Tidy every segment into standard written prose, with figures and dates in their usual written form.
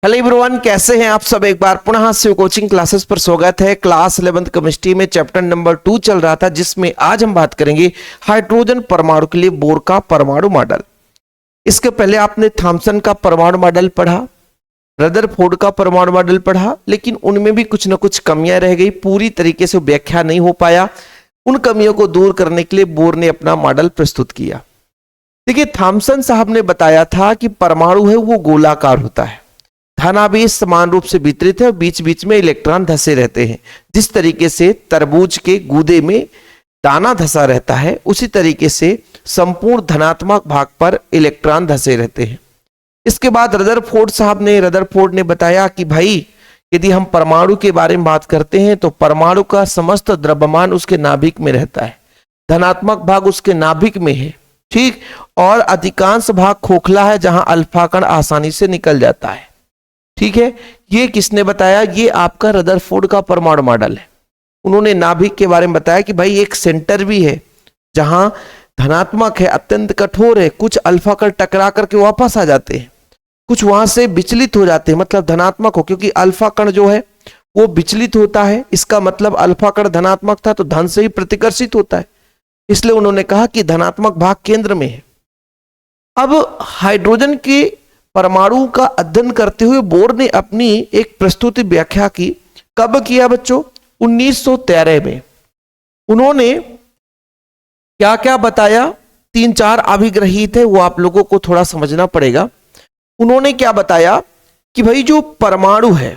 Hello everyone, कैसे हैं आप सब। एक बार पुनः शिव कोचिंग क्लासेस पर स्वागत है। क्लास 11th केमिस्ट्री में चैप्टर नंबर 2 चल रहा था, जिसमें आज हम बात करेंगे हाइड्रोजन परमाणु के लिए बोर का परमाणु मॉडल। इसके पहले आपने थॉमसन का परमाणु मॉडल पढ़ा, रदरफोर्ड का परमाणु मॉडल पढ़ा, लेकिन उनमें भी कुछ न कुछ कमियां रह गई, पूरी तरीके से व्याख्या नहीं हो पाया। उन कमियों को दूर करने के लिए बोर ने अपना मॉडल प्रस्तुत किया। देखिए, थॉमसन साहब ने बताया था कि परमाणु है वो गोलाकार होता है, धनावेश समान रूप से वितरित है और बीच बीच में इलेक्ट्रॉन धसे रहते हैं। जिस तरीके से तरबूज के गूदे में दाना धसा रहता है, उसी तरीके से संपूर्ण धनात्मक भाग पर इलेक्ट्रॉन धसे रहते हैं। इसके बाद रदरफोर्ड ने बताया कि भाई, यदि हम परमाणु के बारे में बात करते हैं तो परमाणु का समस्त द्रव्यमान उसके नाभिक में रहता है, धनात्मक भाग उसके नाभिक में है, ठीक, और अधिकांश भाग खोखला है जहां अल्फा कण आसानी से निकल जाता है। ठीक है, ये किसने बताया? ये आपका रदरफोर्ड का परमाणु मॉडल है। उन्होंने नाभिक के बारे में बताया कि भाई एक सेंटर भी है जहां धनात्मक है, अत्यंत कठोर है, कुछ अल्फा कण टकरा करके वापस आ जाते हैं, कुछ वहां से विचलित हो जाते हैं, मतलब धनात्मक हो, क्योंकि अल्फा कण जो है वो विचलित होता है। इसका मतलब अल्फा कण धनात्मक था तो धन से ही प्रतिकर्षित होता है, इसलिए उन्होंने कहा कि धनात्मक भाग केंद्र में है। अब हाइड्रोजन के परमाणु का अध्ययन करते हुए बोर ने अपनी एक प्रस्तुति व्याख्या की। कब किया बच्चों? 1913 में। उन्होंने क्या क्या बताया? 3-4 अभिग्रही थे, वो आप लोगों को थोड़ा समझना पड़ेगा। उन्होंने क्या बताया कि भाई जो परमाणु है,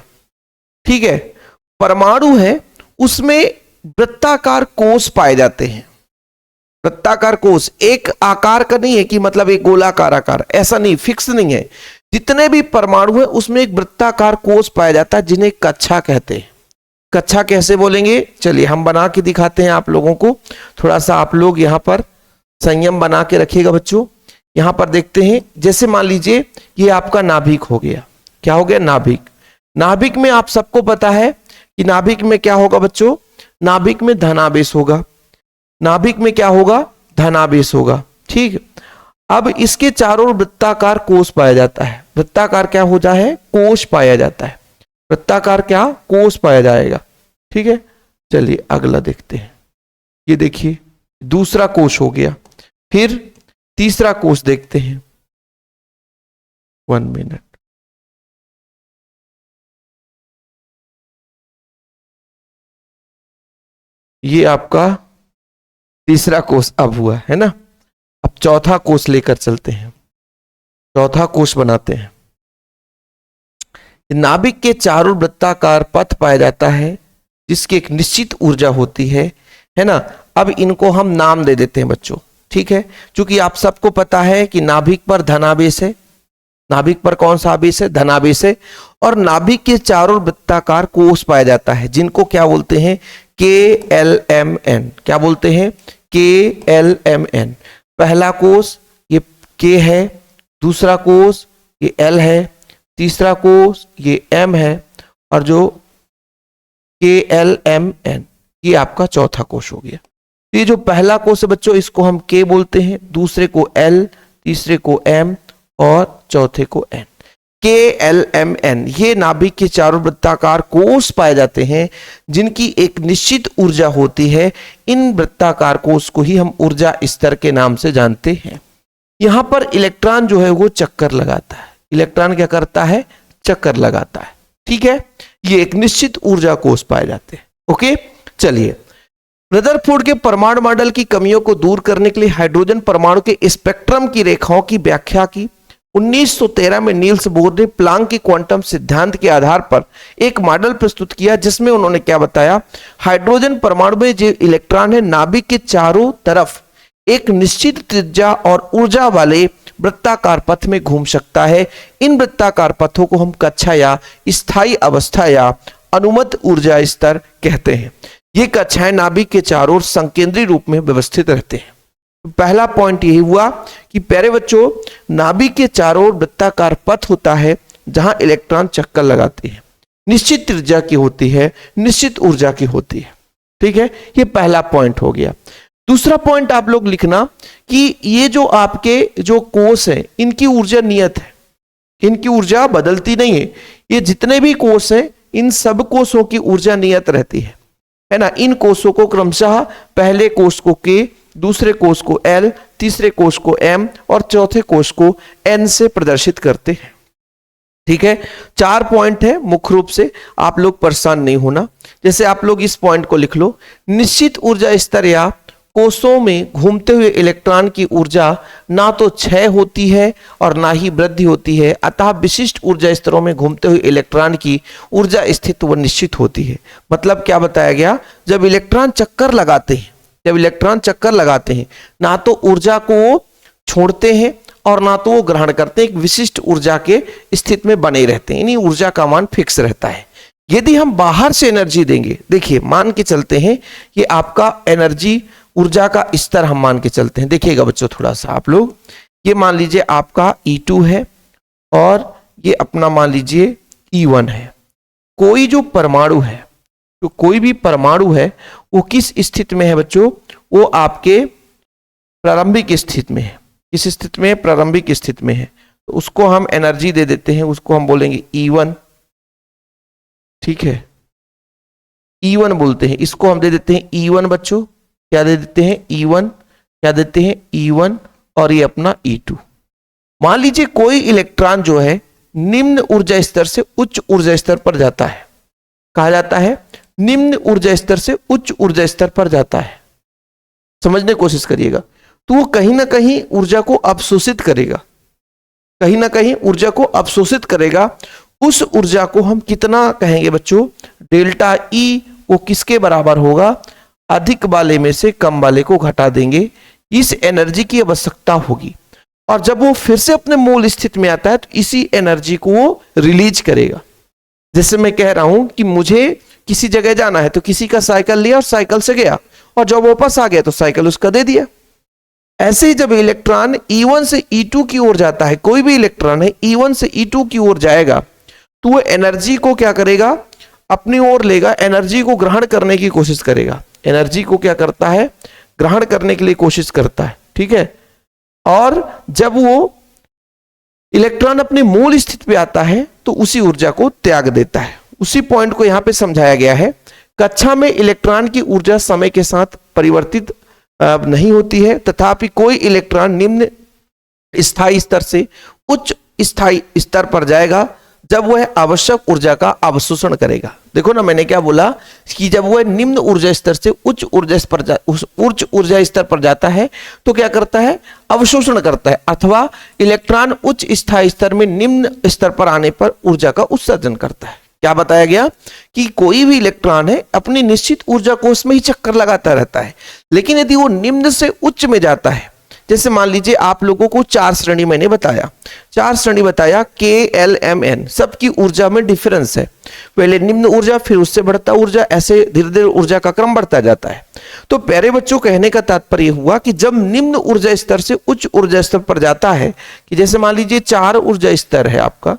ठीक है, परमाणु है उसमें वृत्ताकार कोष पाए जाते हैं। वृत्ताकार कोष एक आकार का नहीं है कि मतलब एक गोलाकार आकार, ऐसा नहीं, फिक्स नहीं है। जितने भी परमाणु है उसमें एक वृत्ताकार कोष पाया जाता है, जिन्हें कक्षा कहते हैं। कक्षा कैसे बोलेंगे? चलिए हम बना के दिखाते हैं आप लोगों को। थोड़ा सा आप लोग यहाँ पर संयम बना के रखिएगा बच्चों। यहाँ पर देखते हैं, जैसे मान लीजिए ये आपका नाभिक हो गया। क्या हो गया? नाभिक। नाभिक में आप सबको पता है कि नाभिक में क्या होगा बच्चों? नाभिक में धनावेश होगा। नाभिक में क्या होगा? धनावेश होगा, ठीक। अब इसके चारों ओर वृत्ताकार कोष पाया जाता है। वृत्ताकार क्या हो जाए है? कोष पाया जाता है। वृत्ताकार क्या? कोष पाया जाएगा, ठीक है। चलिए अगला देखते हैं। ये देखिए दूसरा कोष हो गया। फिर तीसरा कोष देखते हैं। 1 मिनट। ये आपका तीसरा कोष अब हुआ है ना। अब चौथा कोष लेकर चलते हैं, चौथा कोष बनाते हैं। नाभिक के चारों वृत्ताकार पथ पाया जाता है, जिसकी एक निश्चित ऊर्जा होती है ना। अब इनको हम नाम दे देते हैं बच्चों, ठीक है, क्योंकि आप सबको पता है कि नाभिक पर धनावेश है। नाभिक पर कौन सा आवेश है? धनावेश है। और नाभिक के चारों वृत्ताकार कोष पाया जाता है, जिनको क्या बोलते हैं? KLMN। क्या बोलते हैं? KLMN। पहला कोष ये K है, दूसरा कोष ये L है, तीसरा कोष ये M है, और जो KLMN ये आपका चौथा कोष हो गया। ये जो पहला कोष है बच्चों, इसको हम K बोलते हैं, दूसरे को L, तीसरे को M और चौथे को N। KLMN ये नाभिक के चारों वृत्ताकार कोष पाए जाते हैं, जिनकी एक निश्चित ऊर्जा होती है। इन वृत्ताकार कोष को ही हम ऊर्जा स्तर के नाम से जानते हैं। यहां पर इलेक्ट्रॉन जो है वो चक्कर लगाता है। इलेक्ट्रॉन क्या करता है? चक्कर लगाता है, ठीक है। ये एक निश्चित ऊर्जा कोष पाए जाते हैं। ओके, चलिए रदरफोर्ड के परमाणु मॉडल की कमियों को दूर करने के लिए हाइड्रोजन परमाणु के स्पेक्ट्रम की रेखाओं की व्याख्या की। 1913 में नील्स बोर ने प्लांक के क्वांटम सिद्धांत के आधार पर एक मॉडल प्रस्तुत किया, जिसमें उन्होंने क्या बताया? हाइड्रोजन परमाणु में जो इलेक्ट्रॉन है, नाभिक के चारों तरफ एक निश्चित त्रिज्या और ऊर्जा वाले वृत्ताकार पथ में घूम सकता है। इन वृत्ताकार पथों को हम कक्षा या स्थायी अवस्था या अनुमत ऊर्जा स्तर कहते हैं। ये कक्षाएं नाभिक के चारों ओर संकेंद्रीय रूप में व्यवस्थित रहते हैं। पहला पॉइंट यही हुआ कि प्यारे बच्चों, नाभिक के चारों ओर वृत्ताकार पथ होता है जहां इलेक्ट्रॉन चक्कर लगाते हैं, निश्चित त्रिज्या की होती है, निश्चित ऊर्जा की होती है, ठीक है। ये पहला पॉइंट हो गया। दूसरा पॉइंट आप लोग लिखना कि ये जो आपके जो कोष है, इनकी ऊर्जा नियत है। इनकी ऊर्जा बदलती नहीं है। ये जितने भी कोष हैं इन सब कोषों की ऊर्जा नियत रहती है ना। इन कोषों को क्रमशः पहले कोष को K, दूसरे कोष को L, तीसरे कोष को M और चौथे कोष को N से प्रदर्शित करते हैं। ठीक है, 4 पॉइंट है मुख्य रूप से, आप लोग परेशान नहीं होना। जैसे आप लोग इस पॉइंट को लिख लो, निश्चित ऊर्जा स्तर या कोषों में घूमते हुए इलेक्ट्रॉन की ऊर्जा ना तो क्षय होती है और ना ही वृद्धि होती है, अतः विशिष्ट ऊर्जा स्तरों में घूमते हुए इलेक्ट्रॉन की ऊर्जा स्थिति व निश्चित होती है। मतलब क्या बताया गया, जब इलेक्ट्रॉन चक्कर लगाते हैं ना तो ऊर्जा को वो छोड़ते हैं और ना तो वो ग्रहण करते हैं, एक विशिष्ट ऊर्जा के स्थिति में बने रहते हैं, यानी ऊर्जा का मान फिक्स रहता है। यदि हम बाहर से एनर्जी देंगे, देखिए मान के चलते हैं कि आपका एनर्जी ऊर्जा का स्तर हम मान के चलते हैं, देखिएगा बच्चों थोड़ा सा आप लोग, ये मान लीजिए आपका E2 है और ये अपना मान लीजिए E1 है। कोई जो परमाणु है, तो कोई भी परमाणु है वो किस स्थिति में है बच्चों, वो आपके प्रारंभिक स्थिति में है। किस स्थिति में? प्रारंभिक स्थिति में है। तो उसको हम एनर्जी दे देते हैं, उसको हम बोलेंगे E1। ठीक है, E1 बोलते हैं, इसको हम दे देते हैं E1 बच्चों। क्या दे देते हैं? E1। क्या देते हैं? E1 और ये अपना E2। मान लीजिए कोई इलेक्ट्रॉन जो है निम्न ऊर्जा स्तर से उच्च ऊर्जा स्तर पर जाता है, कहा जाता है निम्न ऊर्जा स्तर से उच्च ऊर्जा स्तर पर जाता है। समझने की कोशिश करिएगा, तो वो कहीं ना कहीं ऊर्जा को अवशोषित करेगा, कहीं ना कहीं ऊर्जा को अवशोषित करेगा। उस ऊर्जा को हम कितना कहेंगे बच्चों? डेल्टा E वो किसके बराबर होगा? अधिक वाले में से कम वाले को घटा देंगे, इस एनर्जी की आवश्यकता होगी। और जब वो फिर से अपने मूल स्थिति में आता है तो इसी एनर्जी को वो रिलीज करेगा। जैसे मैं कह रहा हूं कि मुझे किसी जगह जाना है, तो किसी का साइकिल लिया और साइकिल से गया, और जब वापस आ गया तो साइकिल उसका दे दिया। ऐसे ही जब इलेक्ट्रॉन E1 से E2 की ओर जाता है, कोई भी इलेक्ट्रॉन है E1 से E2 की ओर जाएगा, तो वो एनर्जी को क्या करेगा? अपनी ओर लेगा, एनर्जी को ग्रहण करने की कोशिश करेगा। एनर्जी को क्या करता है? ग्रहण करने के लिए कोशिश करता है। ठीक है, और जब वो इलेक्ट्रॉन अपने मूल स्थिति पे आता है तो उसी ऊर्जा को त्याग देता है। उसी पॉइंट को यहां पे समझाया गया है। कक्षा में इलेक्ट्रॉन की ऊर्जा समय के साथ परिवर्तित नहीं होती है, तथापि कोई इलेक्ट्रॉन निम्न स्थायी स्तर से उच्च स्थायी स्तर पर जाएगा जब वह आवश्यक ऊर्जा का अवशोषण करेगा। देखो ना, मैंने क्या बोला कि जब वह निम्न ऊर्जा स्तर से उच्च ऊर्जा स्तर पर जाता है तो क्या करता है? अवशोषण करता है, अथवा इलेक्ट्रॉन उच्च स्थायी स्तर में निम्न स्तर पर आने पर ऊर्जा का उत्सर्जन करता है। क्या बताया गया कि कोई भी इलेक्ट्रॉन है अपनी निश्चित ऊर्जा कोष में ही चक्कर लगाता रहता है, लेकिन यदि वो निम्न से उच्च में जाता है, जैसे मान लीजिए आप लोगों को 4 श्रेणी मैंने बताया, 4 श्रेणी बताया, K, L, M, N, सबकी ऊर्जा में डिफरेंस है। पहले निम्न ऊर्जा, फिर उससे बढ़ता ऊर्जा, ऐसे धीरे धीरे ऊर्जा का क्रम बढ़ता जाता है। तो प्यारे बच्चों, कहने का तात्पर्य हुआ कि जब निम्न ऊर्जा स्तर से उच्च ऊर्जा स्तर पर जाता है, कि जैसे मान लीजिए 4 ऊर्जा स्तर है आपका,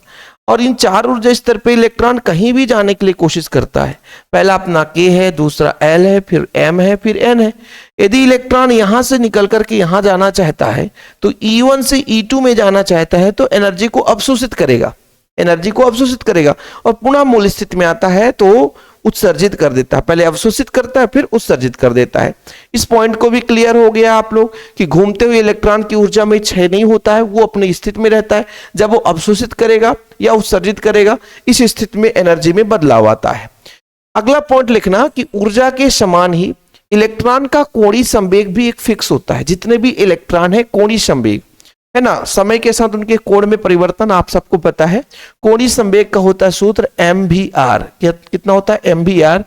और इन 4 ऊर्जा स्तर पे इलेक्ट्रॉन कहीं भी जाने के लिए कोशिश करता है। पहला अपना K है, दूसरा L है, फिर M है, फिर N है। यदि इलेक्ट्रॉन यहां से निकल करके यहां जाना चाहता है, तो E1 से E2 में जाना चाहता है, तो एनर्जी को अवशोषित करेगा, एनर्जी को अवशोषित करेगा, और पुनः मूल स्थिति में आता है तो उत्सर्जित कर देता है। पहले अवशोषित करता है, फिर उत्सर्जित कर देता है। इस पॉइंट को भी क्लियर हो गया आप लोग कि घूमते हुए इलेक्ट्रॉन की ऊर्जा में क्षय नहीं होता है, वो अपनी स्थिति में रहता है। जब वो अवशोषित करेगा या उत्सर्जित करेगा, इस स्थिति में एनर्जी में बदलाव आता है। अगला पॉइंट लिखना कि ऊर्जा के समान ही इलेक्ट्रॉन का कोणीय संवेग भी एक फिक्स होता है। जितने भी इलेक्ट्रॉन है, कोणीय संवेग है ना, समय के साथ उनके कोण में परिवर्तन आप सबको पता है। कोणीय संवेग का होता है सूत्र mvr। कितना होता है? mvr,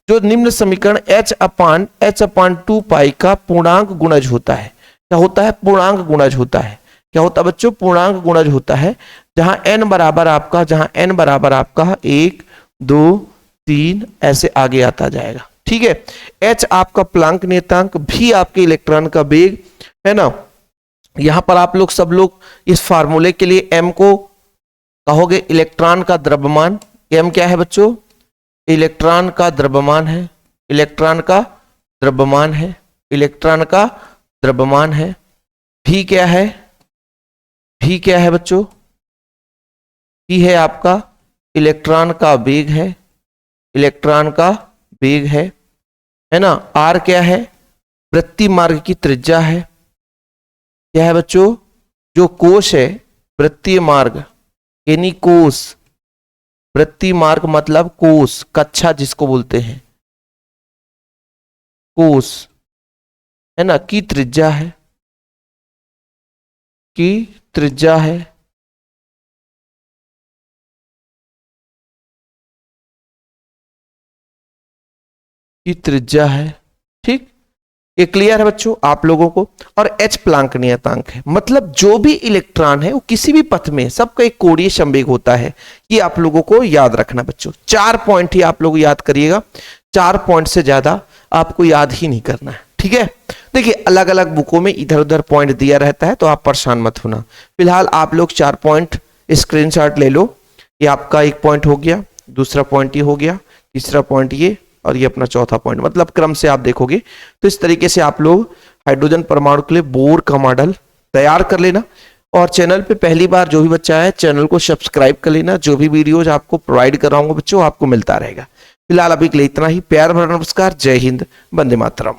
जो निम्न समीकरण h/2 पाई का पूर्णांक गुणज होता है। क्या होता है? पूर्णांक गुणज होता है। क्या होता है बच्चों? पूर्णांक गुणज होता है। जहां n बराबर आपका 1, 2, 3 ऐसे आगे आता जाएगा। ठीक है, h आपका प्लांक नियतांक, v आपके इलेक्ट्रॉन का वेग है ना। यहां पर आप लोग सब लोग इस फार्मूले के लिए m को कहोगे इलेक्ट्रॉन का द्रव्यमान। m क्या है बच्चों? इलेक्ट्रॉन का द्रव्यमान है, इलेक्ट्रॉन का द्रव्यमान है, इलेक्ट्रॉन का द्रव्यमान है। v क्या है? v क्या है बच्चों? p है आपका इलेक्ट्रॉन का वेग है, इलेक्ट्रॉन का वेग है ना। r क्या है, वृत्तीय मार्ग की त्रिज्या है। क्या है बच्चों, जो कोश है वृत्तीय मार्ग यानी कोश, वृत्तीय मार्ग मतलब कोश, कक्षा जिसको बोलते हैं कोश, है ना, की त्रिज्या है, की त्रिज्या है। की त्रिज्या है, ठीक। ये क्लियर है बच्चों आप लोगों को। और h प्लांक नियतांक है, मतलब जो भी इलेक्ट्रॉन है वो किसी भी पथ में, सबका एक कोणीय संवेग होता है। ये आप लोगों को याद रखना बच्चों। 4 पॉइंट ही आप लोग याद करिएगा, 4 पॉइंट से ज्यादा आपको याद ही नहीं करना है, ठीक है। देखिए अलग अलग बुकों में इधर उधर पॉइंट दिया रहता है, तो आप परेशान मत होना। फिलहाल आप लोग 4 पॉइंट स्क्रीनशॉट ले लो। ये आपका एक पॉइंट हो गया, दूसरा पॉइंट ये हो गया, तीसरा पॉइंट ये, और ये अपना चौथा पॉइंट। मतलब क्रम से आप देखोगे तो इस तरीके से आप लोग हाइड्रोजन परमाणु के लिए बोर का मॉडल तैयार कर लेना। और चैनल पे पहली बार जो भी बच्चा है चैनल को सब्सक्राइब कर लेना। जो भी वीडियोज आपको प्रोवाइड कराऊंगा बच्चों आपको मिलता रहेगा। फिलहाल अभी के लिए इतना ही। प्यार भरा नमस्कार, जय हिंद, वंदे मातरम।